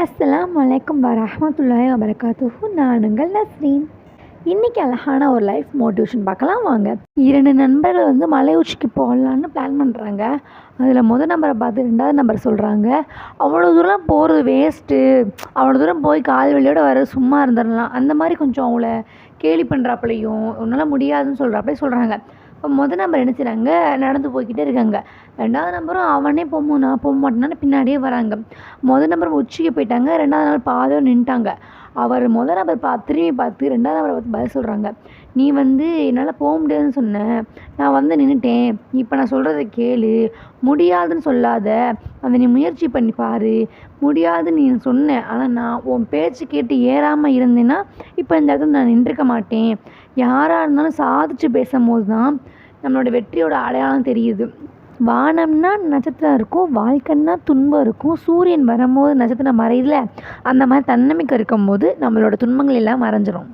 அஸ்ஸலாமு அலைக்கும் வரஹ்மத்துல்லாஹி வபரகாத்துஹு. நான் உங்கள் நஸ்ரீன். இன்றைக்கி அழகான ஒரு லைஃப் மோட்டிவேஷன் பார்க்கலாம் வாங்க. 2 நண்பர்கள் மலை உச்சிக்கு போகலான்னு பிளான் பண்ணுறாங்க. அதில் நம்பரை பார்த்து 2வது நம்பர் சொல்கிறாங்க, அவ்வளோ தூரம் போகிறது வேஸ்ட்டு, அவ்வளோ தூரம் போய் கால் வலியோடு வர சும்மா இருந்துடலாம், அந்த மாதிரி கொஞ்சம் அவங்கள கேலி பண்ணுறாப்புலையும் உன்னால் முடியாதுன்னு சொல்கிறாப்புலையும் சொல்கிறாங்க. இப்போ நம்பர் என்ன செய்கிறாங்க, நடந்து போய்கிட்டே இருக்காங்க. 2வது நம்பரும் அவனே போமோ நான் போக மாட்டேனான்னு பின்னாடியே வராங்க. நம்பர் உச்சிக்கு போயிட்டாங்க. 2வது நம்பர் பாதையோடு நின்ட்டாங்க. அவர் நம்பர் திரும்பி பார்த்து 2வது நம்பரை பார்த்து பதில் சொல்கிறாங்க, நீ என்னால் போக முடியாதுன்னு சொன்னேன், நான் நின்றுட்டேன், இப்போ நான் சொல்கிறத கேளு, முடியாதுன்னு சொல்லாத, அதை நீ முயற்சி பண்ணி பாரு, முடியாதுன்னு நீ சொன்ன, ஆனால் நான் உன் பேச்சு கேட்டு ஏறாமல் இருந்தேன்னா இப்போ இந்த இடத்துல நான் நின்றுக்க மாட்டேன். யாராக இருந்தாலும் சாதிச்சு பேசும்போது தான் நம்மளோட வெற்றியோட அடையாளம் தெரியுது. வானம்னா நட்சத்திரம் இருக்கும், வாழ்க்கைன்னா துன்பம் இருக்கும், சூரியன் வரும்போது நட்சத்திரம் மறையுதுல, அந்த மாதிரி தன்னம்பிக்கை இருக்கும்போது நம்மளோட துன்பங்கள் எல்லாம் மறைஞ்சிரும்.